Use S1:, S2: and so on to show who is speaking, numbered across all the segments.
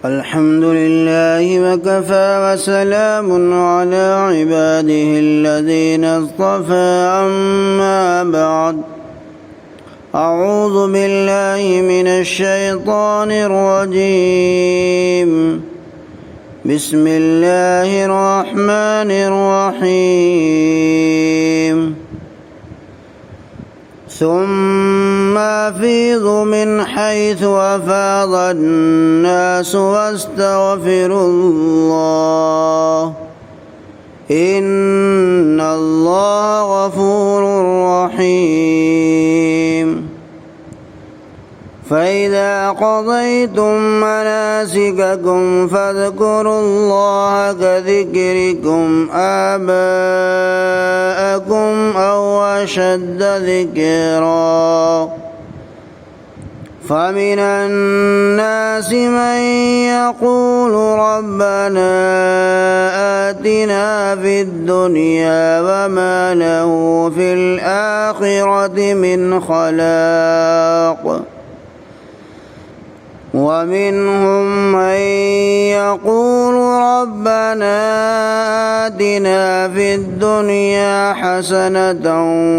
S1: الحمد لله وكفى وسلام على عباده الذين اصطفى أما بعد أعوذ بالله من الشيطان الرجيم بسم الله الرحمن الرحيم ثم أفيضوا من حيث أفاض الناس واستغفروا الله إن الله غفور رحيم فإذا قضيتم مناسككم فاذكروا الله كذكركم آباءكم أو أشد ذكرا فمن الناس من يقول ربنا آتنا في الدنيا وما له في الآخرة من خلاق ومنهم من يقول ربنا آتنا في الدنيا حسنة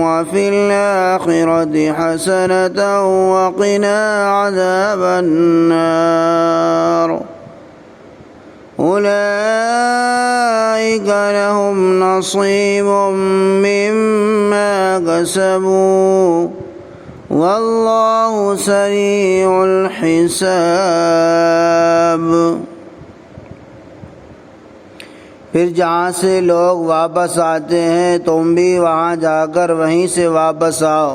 S1: وفي الآخرة حسنة وقنا عذاب النار أولئك لهم نصيب مما كسبوا واللہ سریع الحساب۔ پھر جہاں سے لوگ واپس آتے ہیں تم بھی وہاں جا کر وہیں سے واپس آؤ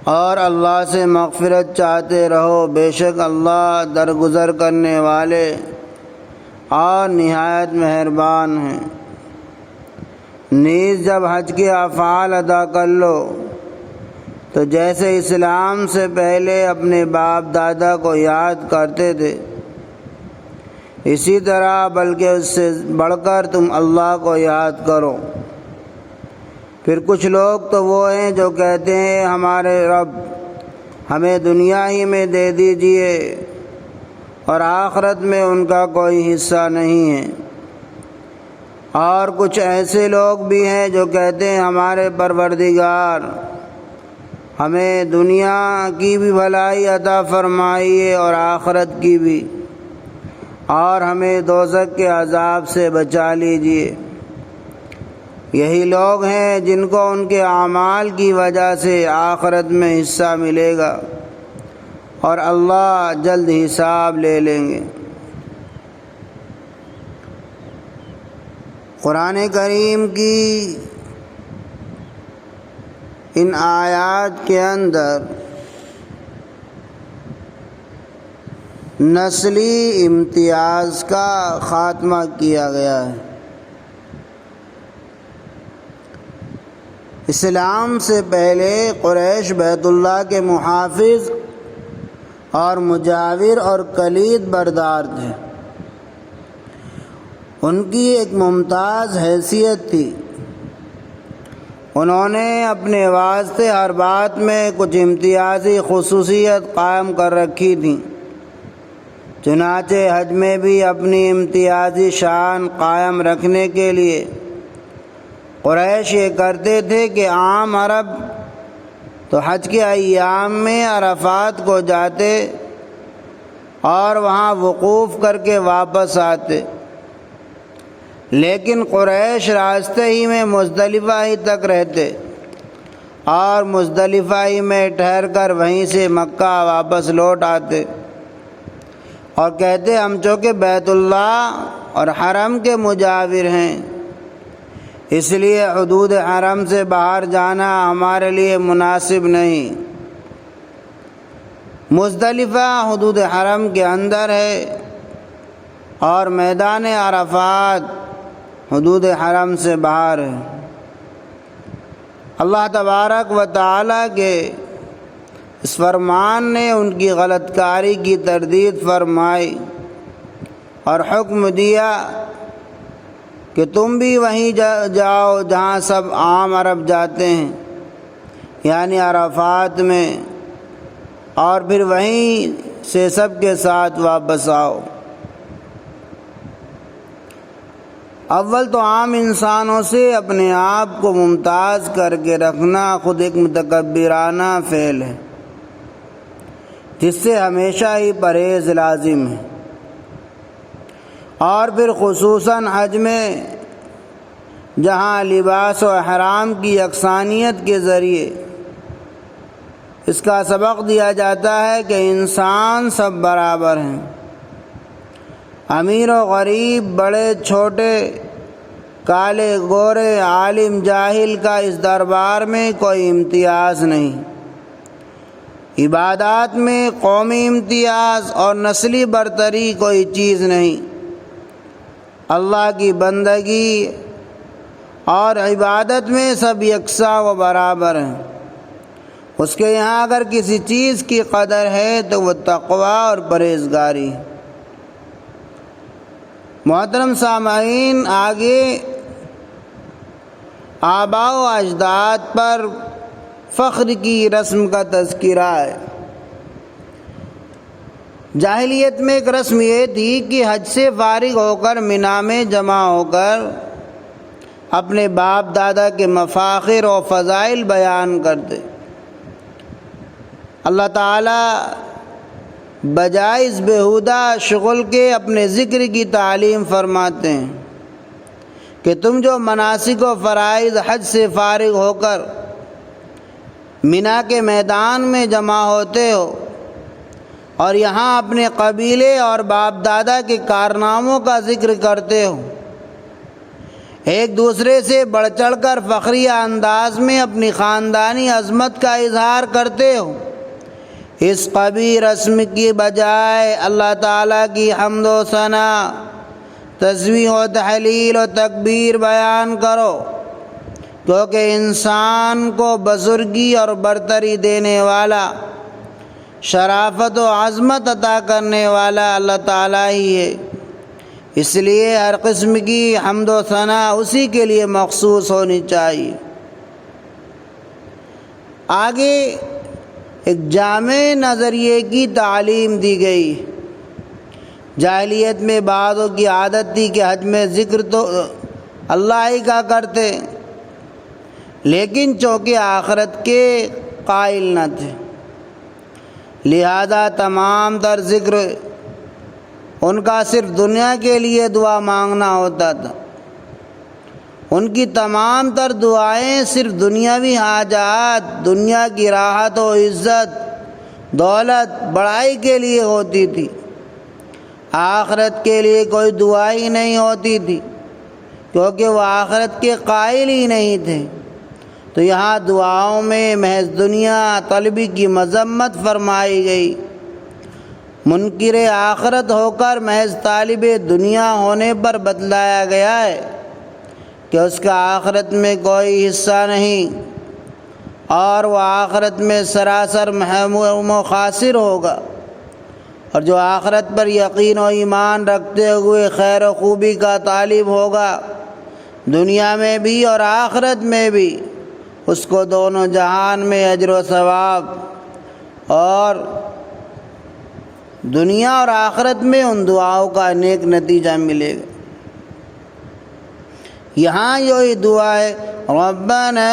S1: اور اللہ سے مغفرت چاہتے رہو، بے شک اللہ درگزر کرنے والے اور نہایت مہربان ہیں۔ نیز جب حج کے افعال ادا کر لو تو جیسے اسلام سے پہلے اپنے باپ دادا کو یاد کرتے تھے اسی طرح بلکہ اس سے بڑھ کر تم اللہ کو یاد کرو۔ پھر کچھ لوگ تو وہ ہیں جو کہتے ہیں ہمارے رب ہمیں دنیا ہی میں دے دیجئے اور آخرت میں ان کا کوئی حصہ نہیں ہے، اور کچھ ایسے لوگ بھی ہیں جو کہتے ہیں ہمارے پروردگار ہمیں دنیا کی بھی بھلائی عطا فرمائیے اور آخرت کی بھی، اور ہمیں دوزخ کے عذاب سے بچا لیجیے۔ یہی لوگ ہیں جن کو ان کے اعمال کی وجہ سے آخرت میں حصہ ملے گا اور اللہ جلد حساب لے لیں گے۔ قرآن کریم کی ان آیات کے اندر نسلی امتیاز کا خاتمہ کیا گیا ہے۔ اسلام سے پہلے قریش بیت اللہ کے محافظ اور مجاور اور کلید بردار تھے، ان کی ایک ممتاز حیثیت تھی۔ انہوں نے اپنے واسطے ہر بات میں کچھ امتیازی خصوصیت قائم کر رکھی تھی، چنانچہ حج میں بھی اپنی امتیازی شان قائم رکھنے کے لیے قریش یہ کرتے تھے کہ عام عرب تو حج کے ایام میں عرفات کو جاتے اور وہاں وقوف کر کے واپس آتے، لیکن قریش راستے ہی میں مزدلفہ ہی تک رہتے اور مزدلفہ ہی میں ٹھہر کر وہیں سے مکہ واپس لوٹ آتے اور کہتے ہم چونکہ بیت اللہ اور حرم کے مجاور ہیں اس لیے حدود حرم سے باہر جانا ہمارے لیے مناسب نہیں۔ مزدلفہ حدود حرم کے اندر ہے اور میدان عرفات حدود حرم سے باہر ہے۔ اللہ تبارک و تعالیٰ کے اس فرمان نے ان کی غلط کاری کی تردید فرمائی اور حکم دیا کہ تم بھی وہیں جاؤ جہاں سب عام عرب جاتے ہیں، یعنی عرفات میں، اور پھر وہیں سے سب کے ساتھ واپس آؤ۔ اول تو عام انسانوں سے اپنے آپ کو ممتاز کر کے رکھنا خود ایک متکبرانہ فعل ہے، جس سے ہمیشہ ہی پرہیز لازم ہے، اور پھر خصوصاً حج میں، جہاں لباس و احرام کی یکسانیت کے ذریعے اس کا سبق دیا جاتا ہے کہ انسان سب برابر ہیں، امیر و غریب، بڑے چھوٹے، کالے گورے، عالم جاہل کا اس دربار میں کوئی امتیاز نہیں۔ عبادات میں قومی امتیاز اور نسلی برتری کوئی چیز نہیں۔ اللہ کی بندگی اور عبادت میں سب یکساں و برابر ہیں۔ اس کے یہاں اگر کسی چیز کی قدر ہے تو وہ تقوی اور پرہیزگاری۔ محترم سامعین، آگے آباء و اجداد پر فخر کی رسم کا تذکرہ ہے۔ جاہلیت میں ایک رسم یہ تھی کہ حج سے فارغ ہو کر مینا میں جمع ہو کر اپنے باپ دادا کے مفاخر و فضائل بیان کرتے۔ اللہ تعالیٰ بجائے اس بیہودہ شغل کے اپنے ذکر کی تعلیم فرماتے ہیں کہ تم جو مناسک و فرائض حج سے فارغ ہو کر مینا کے میدان میں جمع ہوتے ہو اور یہاں اپنے قبیلے اور باپ دادا کے کارناموں کا ذکر کرتے ہو، ایک دوسرے سے بڑھ چڑھ کر فخریہ انداز میں اپنی خاندانی عظمت کا اظہار کرتے ہو، اس قبیح رسم کی بجائے اللہ تعالیٰ کی حمد و ثنا، تسبیح و تحلیل و تکبیر بیان کرو، کیونکہ انسان کو بزرگی اور برتری دینے والا، شرافت و عظمت عطا کرنے والا اللہ تعالیٰ ہی ہے، اس لیے ہر قسم کی حمد و ثنا اسی کے لیے مخصوص ہونی چاہیے۔ آگے ایک جامع نظریے کی تعلیم دی گئی۔ جاہلیت میں بعضوں کی عادت تھی کہ حج میں ذکر تو اللہ ہی کا کرتے، لیکن چونکہ آخرت کے قائل نہ تھے، لہذا تمام تر ذکر ان کا صرف دنیا کے لیے دعا مانگنا ہوتا تھا۔ ان کی تمام تر دعائیں صرف دنیاوی حاجات، دنیا کی راحت و عزت، دولت، بڑائی کے لیے ہوتی تھی، آخرت کے لیے کوئی دعا ہی نہیں ہوتی تھی، کیونکہ وہ آخرت کے قائل ہی نہیں تھے۔ تو یہاں دعاؤں میں محض دنیا طلبی کی مذمت فرمائی گئی۔ منکر آخرت ہو کر محض طالب دنیا ہونے پر بتلایا گیا ہے کہ اس کا آخرت میں کوئی حصہ نہیں اور وہ آخرت میں سراسر محروم و خاسر ہوگا، اور جو آخرت پر یقین و ایمان رکھتے ہوئے خیر و خوبی کا طالب ہوگا، دنیا میں بھی اور آخرت میں بھی اس کو دونوں جہان میں اجر و ثواب، اور دنیا اور آخرت میں ان دعاؤں کا نیک نتیجہ ملے گا۔ یہاں یہی دعا ہے، ربنا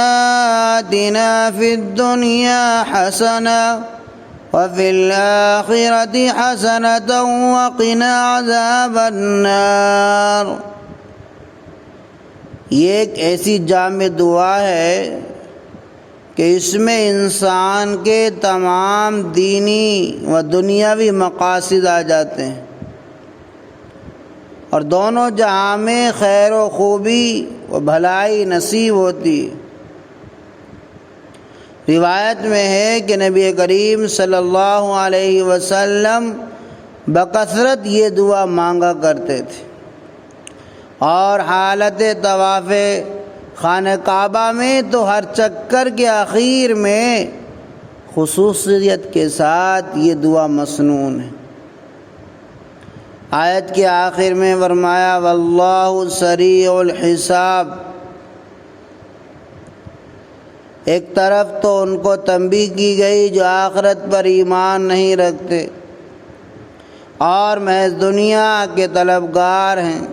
S1: آتنا فی الدنیا حسنہ وفی الآخرۃ حسنۃ وقنا عذاب النار۔ یہ ایک ایسی جامع دعا ہے کہ اس میں انسان کے تمام دینی و دنیاوی مقاصد آ جاتے ہیں، اور دونوں جہاں میں خیر و خوبی و بھلائی نصیب ہوتی ہے۔ روایت میں ہے کہ نبی کریم صلی اللہ علیہ وسلم بکثرت یہ دعا مانگا کرتے تھے، اور حالت طواف خانہ کعبہ میں تو ہر چکر کے اخیر میں خصوصیت کے ساتھ یہ دعا مسنون ہے۔ آیت کے آخر میں فرمایا، واللہ سریع الحساب۔ ایک طرف تو ان کو تنبیہ کی گئی جو آخرت پر ایمان نہیں رکھتے، اور محض دنیا کے طلبگار ہیں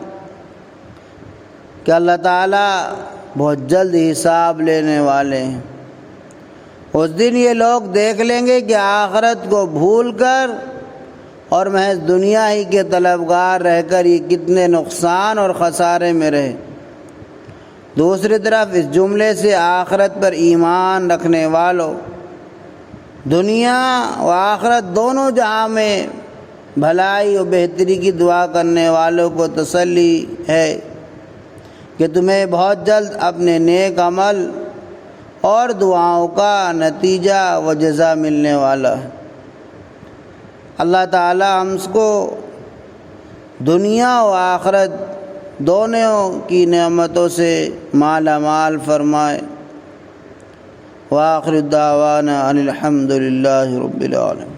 S1: کہ اللہ تعالیٰ بہت جلد حساب لینے والے ہیں۔ اس دن یہ لوگ دیکھ لیں گے کہ آخرت کو بھول کر اور محض دنیا ہی کے طلبگار رہ کر یہ کتنے نقصان اور خسارے میں رہے۔ دوسری طرف اس جملے سے آخرت پر ایمان رکھنے والوں، دنیا و آخرت دونوں جہاں میں بھلائی و بہتری کی دعا کرنے والوں کو تسلی ہے کہ تمہیں بہت جلد اپنے نیک عمل اور دعاؤں کا نتیجہ و جزا ملنے والا ہے۔ اللہ تعالی ہم کو دنیا و آخرت دونوں کی نعمتوں سے مالا مال فرمائے۔ وآخر دعوانا ان الحمد للہ رب العالمین۔